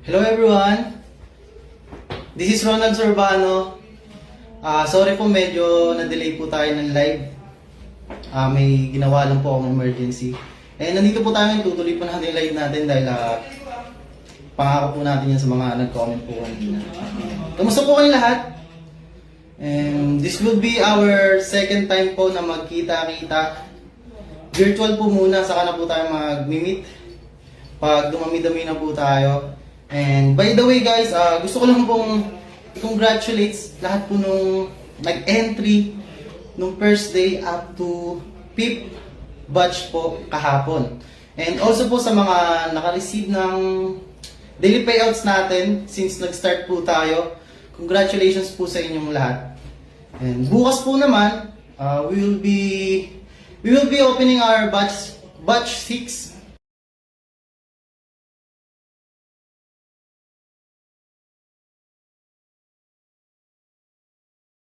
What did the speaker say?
Hello everyone! This is Ronald Sorbano. Sorry po medyo na-delay po tayo ng live. May ginawa lang po akong emergency. Nandito po tayo, tutuloy po natin yung live natin dahil pangako po natin yan sa mga nag-comment po kanina. Kamusta po kayo lahat? And this will be our second time po na magkita-kita. Virtual po muna, saka na po tayo mag-meet pag dumami-dami na po tayo. And by the way guys, gusto ko lang pong i-congratulate lahat po nung nag-entry nung first day up to 5th batch po kahapon. And also po sa mga naka-receive ng daily payouts natin since nag-start po tayo, congratulations po sa inyong lahat. And bukas po naman, we will be opening our batch 6